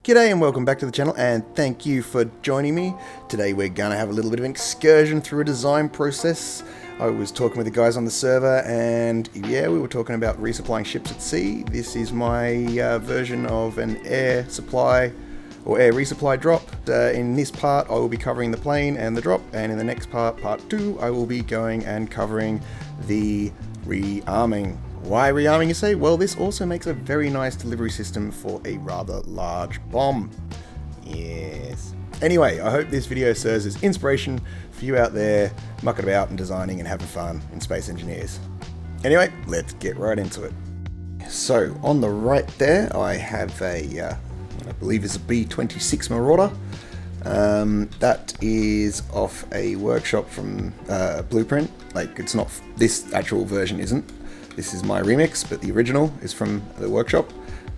G'day and welcome back to the channel, and thank you for joining me. Today we're going to have a little bit of an excursion through a design process. I was talking with the guys on the server and yeah, we were talking about resupplying ships at sea. This is my version of an air supply or air resupply drop. In this part I will be covering the plane and the drop, and in the next part, part 2, I will be going and covering the rearming. Why rearming, you say? Well, this also makes a very nice delivery system for a rather large bomb. Yes. Anyway, I hope this video serves as inspiration for you out there mucking about and designing and having fun in Space Engineers. Anyway, let's get right into it. So, on the right there, I have a, I believe is a B-26 Marauder. That is off a workshop from Blueprint. Like, it's not, this actual version isn't. This is my remix, but the original is from the workshop,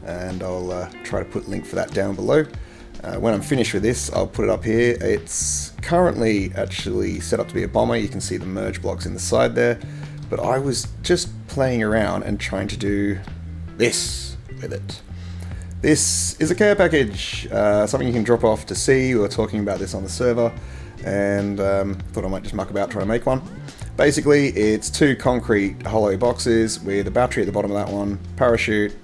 and I'll try to put a link for that down below. When I'm finished with this, I'll put it up here. It's currently actually set up to be a bomber. You can see the merge blocks in the side there, but I was just playing around and trying to do this with it. This is a care package, something you can drop off to sea. We were talking about this on the server, and thought I might just muck about trying to make one. Basically, it's 2 concrete hollow boxes with a battery at the bottom of that one, parachute,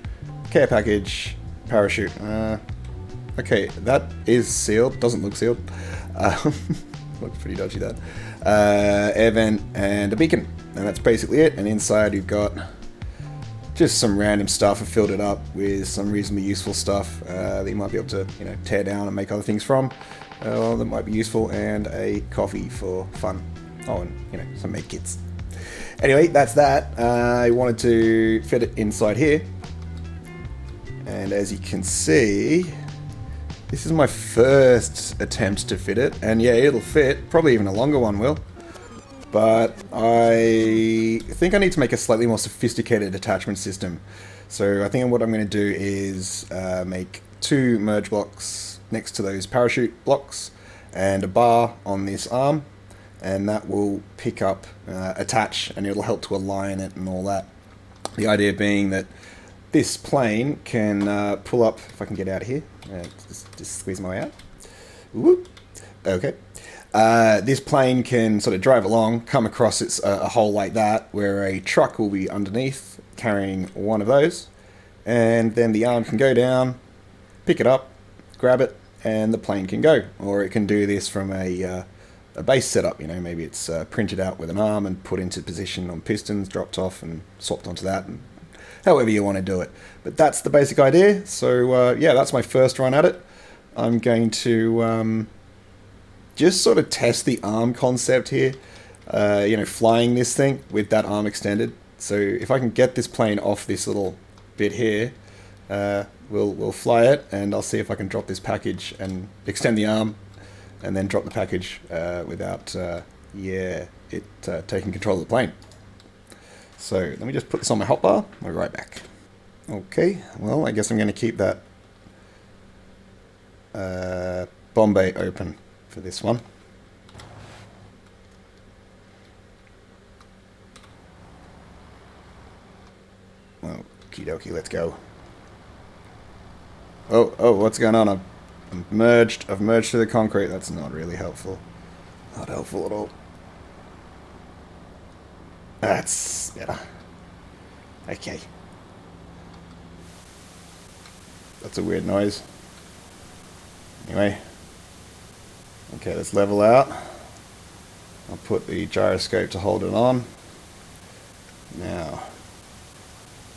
care package, parachute. Okay, that is sealed. Doesn't look sealed. Looks pretty dodgy, that. Air vent and a beacon, and that's basically it. And inside you've got just some random stuff. I filled it up with some reasonably useful stuff that you might be able to, tear down and make other things from. That might be useful, and a coffee for fun. Oh, and, some med kits. Anyway, that's that. I wanted to fit it inside here. And as you can see, this is my first attempt to fit it. And yeah, it'll fit. Probably even a longer one will. But I think I need to make a slightly more sophisticated attachment system. So I think what I'm going to do is make 2 merge blocks next to those parachute blocks and a bar on this arm. And that will pick up, attach, and it'll help to align it and all that. The idea being that this plane can pull up, if I can get out of here, just squeeze my way out. Whoop. Okay. This plane can sort of drive along, come across a hole like that, where a truck will be underneath carrying one of those, and then the arm can go down, pick it up, grab it, and the plane can go. Or it can do this from a base setup, maybe it's printed out with an arm and put into position on pistons, dropped off and swapped onto that, and however you want to do it. But that's the basic idea. So yeah, that's my first run at it. I'm going to just sort of test the arm concept here, flying this thing with that arm extended. So if I can get this plane off this little bit here, we'll fly it, and I'll see if I can drop this package and extend the arm, and then drop the package without it taking control of the plane. So let me just put this on my hotbar. I'll be right back. Okay, well, I guess I'm going to keep that bomb bay open for this one. Okie dokie, let's go. Oh, what's going on? I've merged through the concrete. That's not really helpful. Not helpful at all. That's better. Okay. That's a weird noise. Anyway. Okay, let's level out. I'll put the gyroscope to hold it on. Now,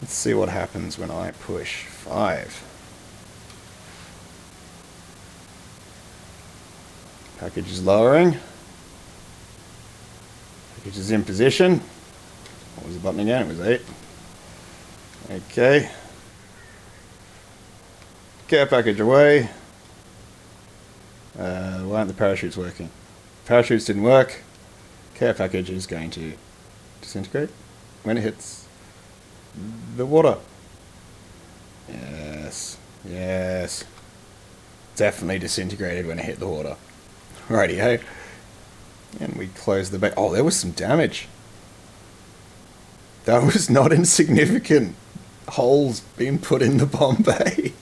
let's see what happens when I push 5. Package is lowering. Package is in position. What was the button again? It was 8. Okay. Care package away. Why aren't the parachutes working? Parachutes didn't work. Care package is going to disintegrate when it hits the water. Yes. Yes. Definitely disintegrated when it hit the water. Rightio. And we close the bay. Oh, there was some damage. That was not insignificant. Holes being put in the bomb bay.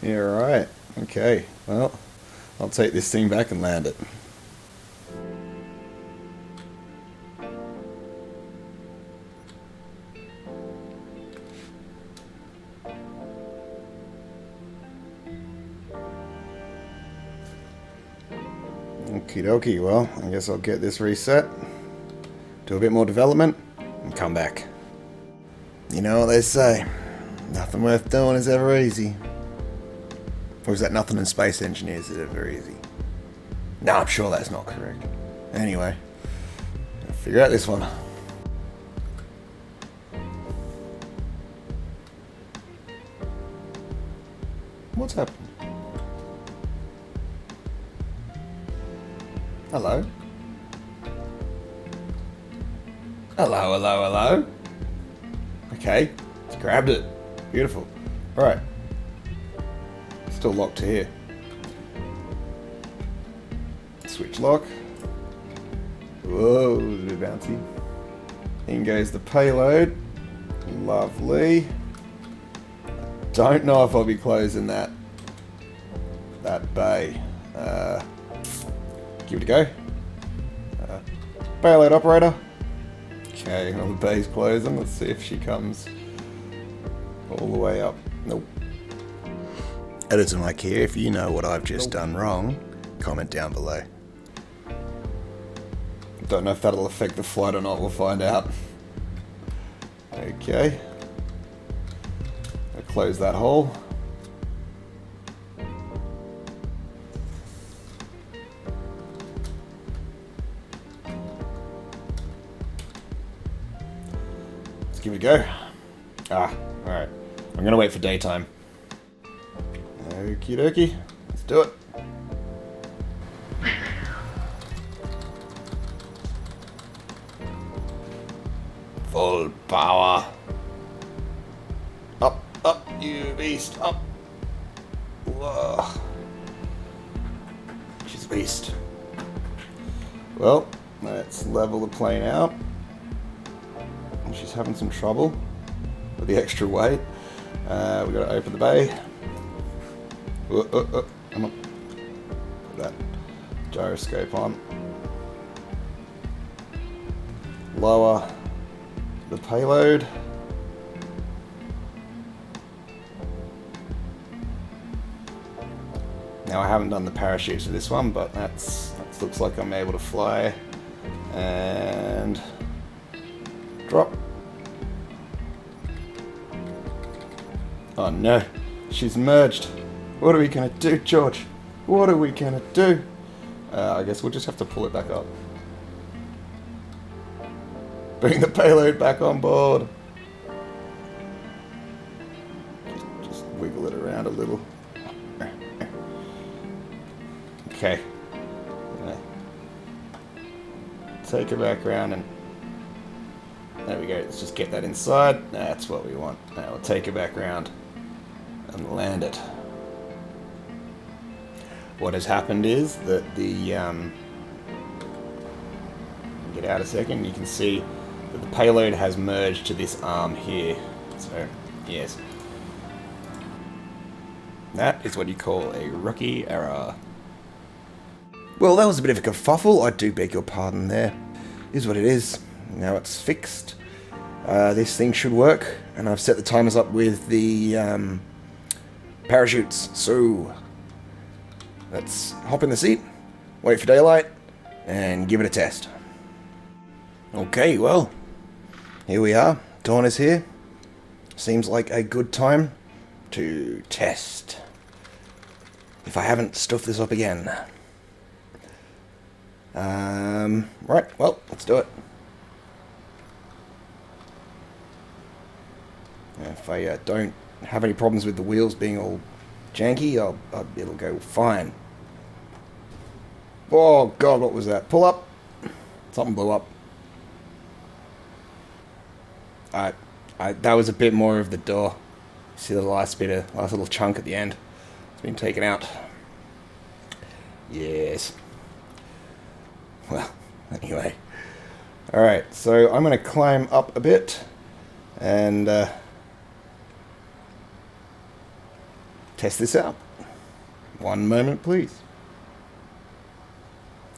Yeah, right. Okay, well, I'll take this thing back and land it. Okie dokie, well, I guess I'll get this reset, do a bit more development, and come back. You know what they say, nothing worth doing is ever easy. Or is that nothing in space engineers is ever easy? No, I'm sure that's not correct. Anyway, I'll figure out this one. What's happened? Hello? Hello, hello, hello? Okay, it's grabbed it. Beautiful. Alright. Still locked to here. Switch lock. Whoa, it's a bit bouncy. In goes the payload. Lovely. Don't know if I'll be closing that bay. Give it a go. Payload operator. Okay, well the bay's closing. Let's see if she comes all the way up. Nope. Editor Mike here. If you know what I've just done wrong, comment down below. Don't know if that'll affect the flight or not. We'll find out. Okay. I'll close that hole. Let's give it a go. Alright. I'm gonna wait for daytime. Okie dokie. Let's do it. Full power. Up, up, you beast, up. Whoa. She's a beast. Well, let's level the plane out. She's having some trouble with the extra weight. We gotta open the bay. Come on. Put that gyroscope on. Lower the payload. Now I haven't done the parachutes for this one, but that looks like I'm able to fly. And drop. Oh no, she's merged. What are we gonna do, George? What are we gonna do? I guess we'll just have to pull it back up. Bring the payload back on board. Just wiggle it around a little. Okay. Take her back around and there we go. Let's just get that inside. That's what we want. Now we'll take her back around and land it. What has happened is that the get out a second. You can see that the payload has merged to this arm here. So yes, that is what you call a rookie error. Well, that was a bit of a kerfuffle. I do beg your pardon there. Is what it is. Now it's fixed. This thing should work, and I've set the timers up with the parachutes. So let's hop in the seat, wait for daylight, and give it a test. Okay, well, here we are. Dawn is here. Seems like a good time to test. If I haven't stuffed this up again. Right, well, let's do it. If I don't have any problems with the wheels being all janky, it'll go fine. Oh god, what was that? Pull up. Something blew up. That was a bit more of the door. See the last little chunk at the end? It's been taken out. Yes. Well, anyway. Alright, so I'm going to climb up a bit. And test this out. One moment, please.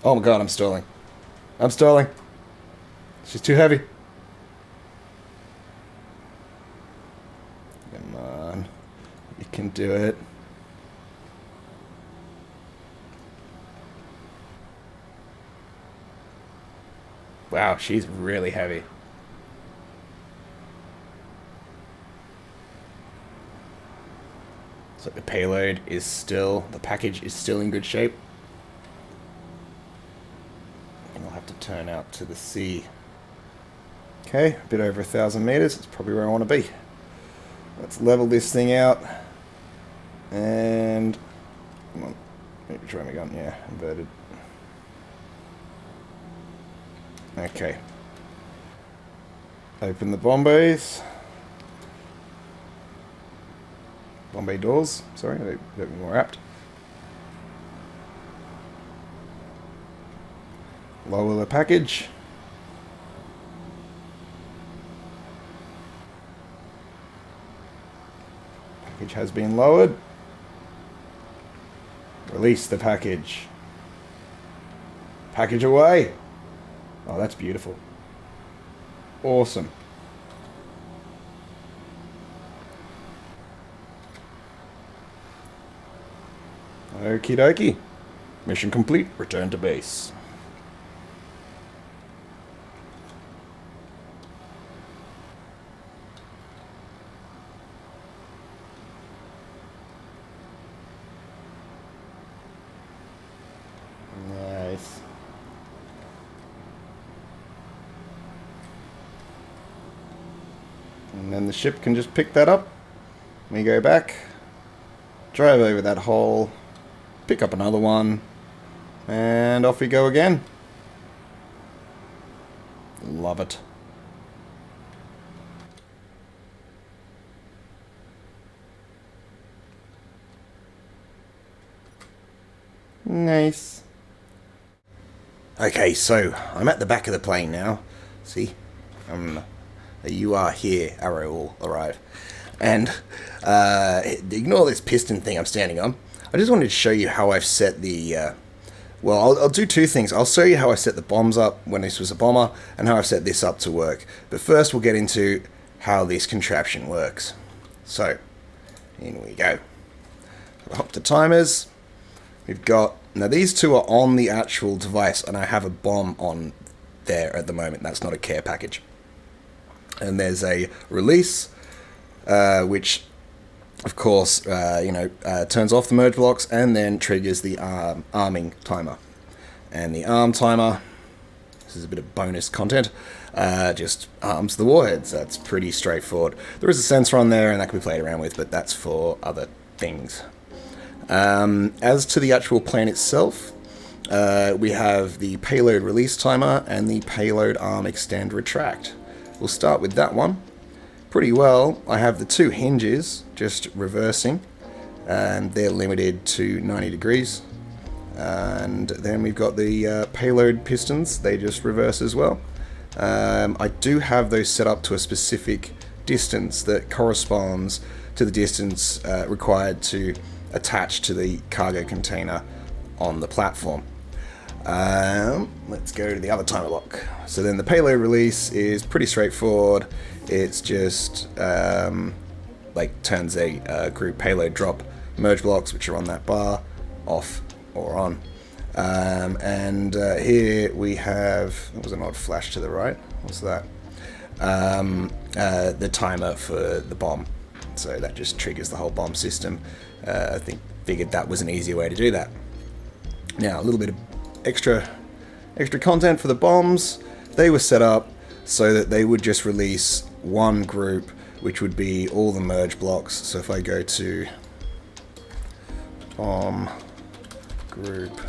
Oh my god, I'm stalling. I'm stalling. She's too heavy. Come on. You can do it. Wow, she's really heavy. So the payload is still, the package is still in good shape. And I'll have to turn out to the sea. Okay, a bit over 1,000 meters. That's probably where I want to be. Let's level this thing out. And, come on, maybe try my gun. Yeah, inverted. Okay. Open the bomb bays. Bomb bay doors. Sorry, that'd be more apt. Lower the package. Package has been lowered. Release the package. Package away. Oh, that's beautiful. Awesome. Okie dokie. Mission complete. Return to base. Nice. And then the ship can just pick that up. We go back, drive over that hole, pick up another one, and off we go again. Love it. Nice. Okay, so I'm at the back of the plane now. See? You are here, arrow will arrive. And ignore this piston thing I'm standing on. I just wanted to show you how I've set the... well, I'll do two things. I'll show you how I set the bombs up when this was a bomber, and how I've set this up to work. But first we'll get into how this contraption works. So, in we go. Hop to timers. We've got... Now these two are on the actual device, and I have a bomb on there at the moment. That's not a care package. And there's a release, which, of course, turns off the merge blocks and then triggers the arming timer. And the arm timer, this is a bit of bonus content, just arms the warheads. That's pretty straightforward. There is a sensor on there, and that can be played around with, but that's for other things. As to the actual plane itself, we have the payload release timer and the payload arm extend retract. We'll start with that one. Pretty well, I have the two hinges just reversing, and they're limited to 90 degrees. And then we've got the payload pistons, they just reverse as well. I do have those set up to a specific distance that corresponds to the distance required to attach to the cargo container on the platform. Let's go to the other timer lock. So then the payload release is pretty straightforward. It's just turns a group payload drop merge blocks, which are on that bar, off or on. Here we have, there was an odd flash to the right. What's that? The timer for the bomb. So that just triggers the whole bomb system. I figured that was an easier way to do that. Now a little bit of extra content for the bombs. They were set up so that they would just release one group, which would be all the merge blocks. So if I go to bomb group,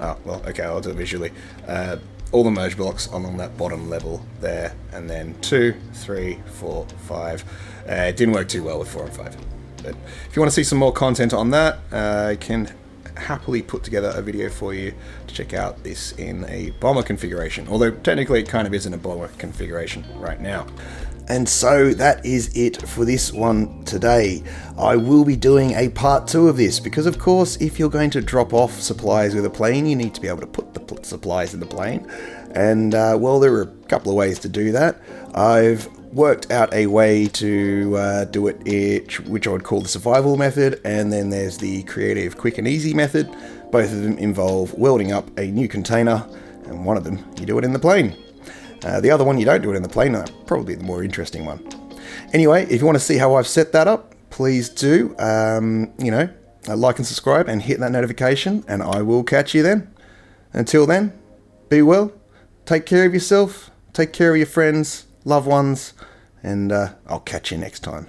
okay, I'll do it visually. All the merge blocks along that bottom level there, and then 2, 3, 4, 5. It didn't work too well with 4 and 5. But if you want to see some more content on that, I can happily put together a video for you to check out this in a bomber configuration. Although technically it kind of isn't a bomber configuration right now. And so that is it for this one today. I will be doing a part 2 of this because, of course, if you're going to drop off supplies with a plane, you need to be able to put the supplies in the plane. And, well, there are a couple of ways to do that. I've worked out a way to do it, which I would call the survival method, and then there's the creative, quick and easy method. Both of them involve welding up a new container, and one of them, you do it in the plane. The other one, you don't do it in the plane, and that's probably the more interesting one. Anyway, if you want to see how I've set that up, please do, like and subscribe and hit that notification, and I will catch you then. Until then, be well, take care of yourself, take care of your friends, loved ones, and I'll catch you next time.